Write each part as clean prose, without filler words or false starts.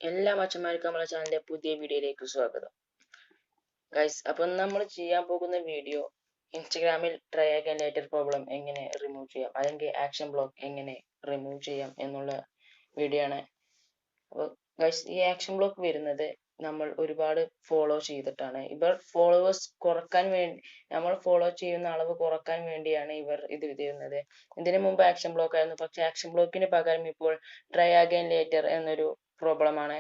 എല്ലാ മച്ചന്മാർക്കും നമ്മുടെ ചാനലിന്റെ പുതിയ വീഡിയോയിലേക്ക് സ്വാഗതം. ഗൈസ്, അപ്പം നമ്മൾ ചെയ്യാൻ പോകുന്ന വീഡിയോ ഇൻസ്റ്റഗ്രാമിൽ ട്രയാഗ് ആൻഡ് ലേറ്റർ പ്രോബ്ലം എങ്ങനെ റിമൂവ് ചെയ്യാം, അല്ലെങ്കിൽ ആക്ഷൻ ബ്ലോക്ക് എങ്ങനെ റിമൂവ് ചെയ്യാം എന്നുള്ള വീഡിയോ ആണ്. അപ്പോൾ ഗൈസ്, ഈ ആക്ഷൻ ബ്ലോക്ക് വരുന്നത് നമ്മൾ ഒരുപാട് ഫോളോ ചെയ്തിട്ടാണ്. ഇവർ ഫോളോവേഴ്സ് കുറക്കാൻ വേണ്ടി, നമ്മൾ ഫോളോ ചെയ്യുന്ന അളവ് കുറക്കാൻ വേണ്ടിയാണ് ഇവർ ഇത് ചെയ്യുന്നത്. ഇതിനു മുമ്പ് ആക്ഷൻ ബ്ലോക്ക് ആയിരുന്നു, പക്ഷെ ആക്ഷൻ ബ്ലോക്കിന് പകരം ഇപ്പോൾ ട്രയാഗ് ആൻഡ് ലേറ്റർ എന്നൊരു പ്രോബ്ലം ആണ്.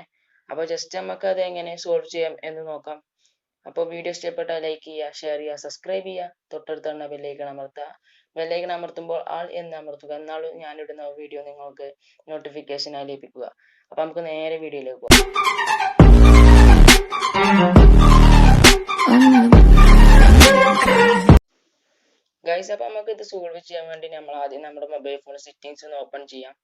അപ്പോൾ ജസ്റ്റ് നമുക്ക് അത് എങ്ങനെ സോൾവ് ചെയ്യാം എന്ന് നോക്കാം. അപ്പോൾ വീഡിയോ ഇഷ്ടപ്പെട്ടാൽ ലൈക്ക് ചെയ്യുക, ഷെയർ ചെയ്യുക, സബ്സ്ക്രൈബ് ചെയ്യുക, തൊട്ടടുത്തുള്ള ബെല്ലൈക്കൺ അമർത്തുക. ബെല്ലൈക്കൺ അമർത്തുമ്പോൾ ആൾ എന്ന് അമർത്തുക, എന്നാലും ഞാനിടുന്ന വീഡിയോ നിങ്ങൾക്ക് നോട്ടിഫിക്കേഷനായി ലഭിക്കുക. അപ്പോൾ നമുക്ക് നേരെ വീഡിയോയിലേക്ക് പോകാം. ഗൈസ്, അപ്പോൾ നമുക്ക് ഇത് സോൾവ് ചെയ്യാൻ വേണ്ടി നമ്മൾ ആദ്യം നമ്മുടെ മൊബൈൽ ഫോൺ സെറ്റിംഗ്സ് ഒന്ന് ഓപ്പൺ ചെയ്യാം.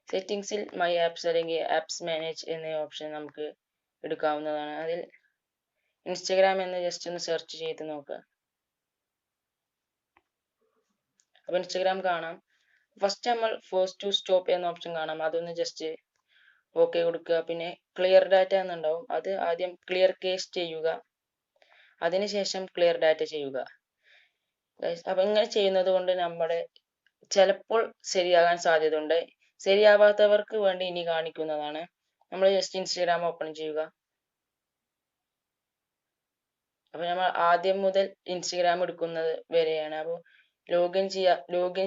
സെറ്റിംഗ്സിൽ മൈ ആപ്സ് അല്ലെങ്കിൽ ആപ്സ് മാനേജ് എന്ന ഓപ്ഷൻ നമുക്ക് എടുക്കാവുന്നതാണ്. അതിൽ ഇൻസ്റ്റഗ്രാം എന്ന് ജസ്റ്റ് ഒന്ന് സെർച്ച് ചെയ്ത് നോക്കുക. അപ്പോൾ ഇൻസ്റ്റഗ്രാം കാണാം. ഫസ്റ്റ് നമ്മൾ ഫോഴ്സ് ടു സ്റ്റോപ്പ് എന്ന ഓപ്ഷൻ കാണാം, അതൊന്ന് ജസ്റ്റ് ഓക്കെ കൊടുക്കുക. പിന്നെ ക്ലിയർ ഡാറ്റ എന്നുണ്ടാവും, അത് ആദ്യം ക്ലിയർ കേസ് ചെയ്യുക, അതിനുശേഷം ക്ലിയർ ഡാറ്റ ചെയ്യുക. അപ്പം ഇങ്ങനെ ചെയ്യുന്നത് കൊണ്ട് നമ്മുടെ ചിലപ്പോൾ ശരിയാകാൻ സാധ്യതയുണ്ട്. ശരിയാവാത്തവർക്ക് വേണ്ടി ഇനി കാണിക്കുന്നതാണ്. നമ്മൾ ജസ്റ്റ് ഇൻസ്റ്റഗ്രാം ഓപ്പൺ ചെയ്യുക. അപ്പോൾ നമ്മൾ ആദ്യം മുതൽ ഇൻസ്റ്റഗ്രാം എടുക്കുന്നത് വരെയാണ്. അപ്പോൾ ലോഗിൻ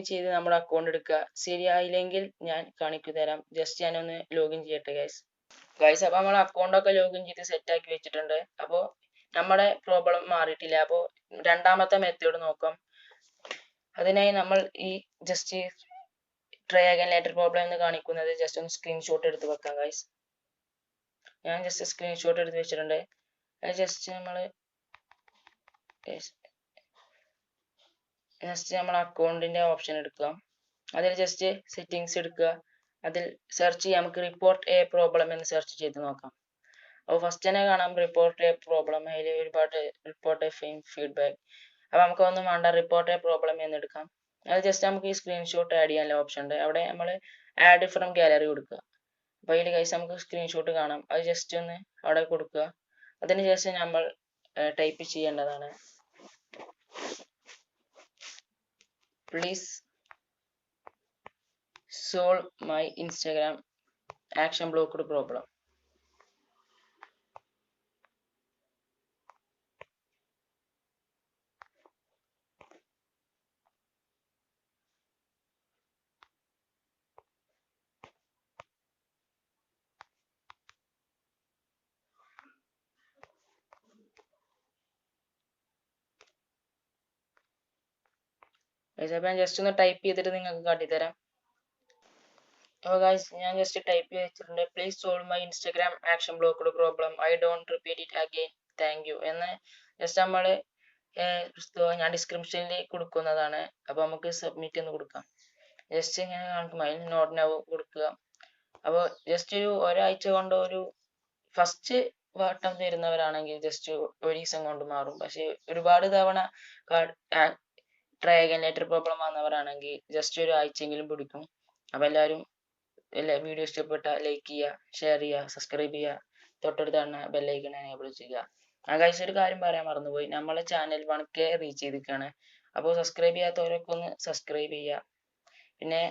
ചെയ്ത് നമ്മുടെ അക്കൗണ്ട് എടുക്കുക. ശരിയായില്ലെങ്കിൽ ഞാൻ കാണിച്ചു തരാം. ജസ്റ്റ് ഞാനൊന്ന് ലോഗിൻ ചെയ്യട്ടെ ഗൈസ്. അപ്പോൾ നമ്മൾ അക്കൗണ്ട് ഒക്കെ ലോഗിൻ ചെയ്ത് സെറ്റ് ആക്കി വെച്ചിട്ടുണ്ട്. അപ്പോൾ നമ്മുടെ പ്രോബ്ലം മാറിയിട്ടില്ല. അപ്പോൾ രണ്ടാമത്തെ മെത്തേഡ് നോക്കാം. അതിനായി നമ്മൾ ഈ ജസ്റ്റ് ട്രയാഗ് ആൻഡ് ലേറ്റർ പ്രോബ്ലം എന്ന് കാണിക്കുന്നത് ജസ്റ്റ് ഒന്ന് സ്ക്രീൻഷോട്ട് എടുത്ത് വെക്കാം ഗൈസ്. ഞാൻ ജസ്റ്റ് സ്ക്രീൻഷോട്ട് എടുത്ത് വെച്ചിട്ടുണ്ട്. അത് ജസ്റ്റ് നമ്മൾ അക്കൗണ്ടിന്റെ ഓപ്ഷൻ എടുക്കുക. അതിൽ ജസ്റ്റ് സെറ്റിംഗ്സ് എടുക്കുക. അതിൽ സെർച്ച് ചെയ്യാം, നമുക്ക് റിപ്പോർട്ട് എ പ്രോബ്ലം എന്ന് സെർച്ച് ചെയ്ത് നോക്കാം. അപ്പോൾ ഫസ്റ്റ് തന്നെ കാണാം റിപ്പോർട്ട് എ പ്രോബ്ലം. അതിൽ ഒരുപാട് റിപ്പോർട്ട് എ ഫീഡ്ബാക്ക്. അപ്പോൾ നമുക്ക് ഒന്നും വേണ്ട, റിപ്പോർട്ട് എ പ്രോബ്ലം എന്ന് എടുക്കാം. അത് ജസ്റ്റ് നമുക്ക് ഈ സ്ക്രീൻഷോട്ട് ആഡ് ചെയ്യാനുള്ള ഓപ്ഷൻ ഉണ്ട്. അവിടെ നമ്മൾ ആഡ് ഫ്രം ഗാലറി കൊടുക്കുക. അപ്പോൾ അതിൽ ഗൈസ് നമുക്ക് സ്ക്രീൻഷോട്ട് കാണാം, അത് ജസ്റ്റ് ഒന്ന് അവിടെ കൊടുക്കുക. അതിനുശേഷം നമ്മൾ ടൈപ്പ് ചെയ്യേണ്ടതാണ്, please solve my Instagram action blocked problem. അപ്പോൾ ഞാൻ ജസ്റ്റ് ഒന്ന് ടൈപ്പ് ചെയ്തിട്ട് നിങ്ങൾക്ക് കാട്ടിത്തരാം. അപ്പോൾ ഗൈസ്, ഞാൻ ജസ്റ്റ് ടൈപ്പ് ചെയ്ത് വെച്ചിട്ടുണ്ട്, please solve my Instagram action blocked problem, I don't repeat it again, thank you എന്ന് ജസ്റ്റ് നമ്മൾ ഞാൻ ഡിസ്ക്രിപ്ഷനിൽ കൊടുക്കുന്നതാണ്. അപ്പോൾ നമുക്ക് സബ്മിറ്റ് എന്ന് കൊടുക്കാം. ജസ്റ്റ് ഇങ്ങനെ കാണിക്കുമ്പോൾ അതിൽ നോട്ട് നൗ കൊടുക്കുക. അപ്പോൾ ജസ്റ്റ് ഒരാഴ്ച കൊണ്ട് ഫസ്റ്റ് വട്ടം തരുന്നവരാണെങ്കിൽ ജസ്റ്റ് ഒരു ദിവസം കൊണ്ട് മാറും. പക്ഷെ ഒരുപാട് തവണ ട്രയാഗ് ആൻഡ് ലേറ്റർ പ്രോബ്ലം വന്നവരാണെങ്കിൽ ജസ്റ്റ് ഒരു ആഴ്ചയെങ്കിലും പിടിക്കും. അപ്പോൾ എല്ലാവരും വീഡിയോ ഇഷ്ടപ്പെട്ടാൽ ലൈക്ക് ചെയ്യുക, ഷെയർ ചെയ്യുക, സബ്സ്ക്രൈബ് ചെയ്യുക, തൊട്ടടുത്താണ് ബെല്ലൈക്കൺ എനേബിൾ ചെയ്യുക. ഗൈസ്, ഒരു കാര്യം പറയാൻ മറന്നുപോയി, നമ്മളെ ചാനൽ 1K റീച്ച് ചെയ്തിരിക്കുകയാണ്. അപ്പോൾ സബ്സ്ക്രൈബ് ചെയ്യാത്തവരൊക്കെ ഒന്ന് സബ്സ്ക്രൈബ് ചെയ്യുക. പിന്നെ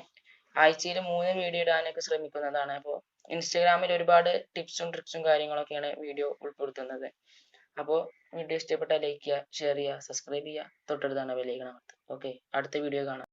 ആഴ്ചയിൽ 3 വീഡിയോ ഇടാനൊക്കെ ശ്രമിക്കുന്നതാണ്. അപ്പോൾ ഇൻസ്റ്റഗ്രാമിൽ ഒരുപാട് ടിപ്സും ട്രിക്സും കാര്യങ്ങളൊക്കെയാണ് വീഡിയോ ഉൾപ്പെടുത്തുന്നത്. അപ്പോൾ വീഡിയോ ഇഷ്ടപ്പെട്ടാൽ ലൈക്ക് ചെയ്യുക, ഷെയർ ചെയ്യുക, സബ്സ്ക്രൈബ് ചെയ്യുക, തൊട്ടടുത്താണ് ബെല്ലൈക്കൺ അമർത്തുക. ഓക്കെ, അടുത്ത വീഡിയോ കാണാം.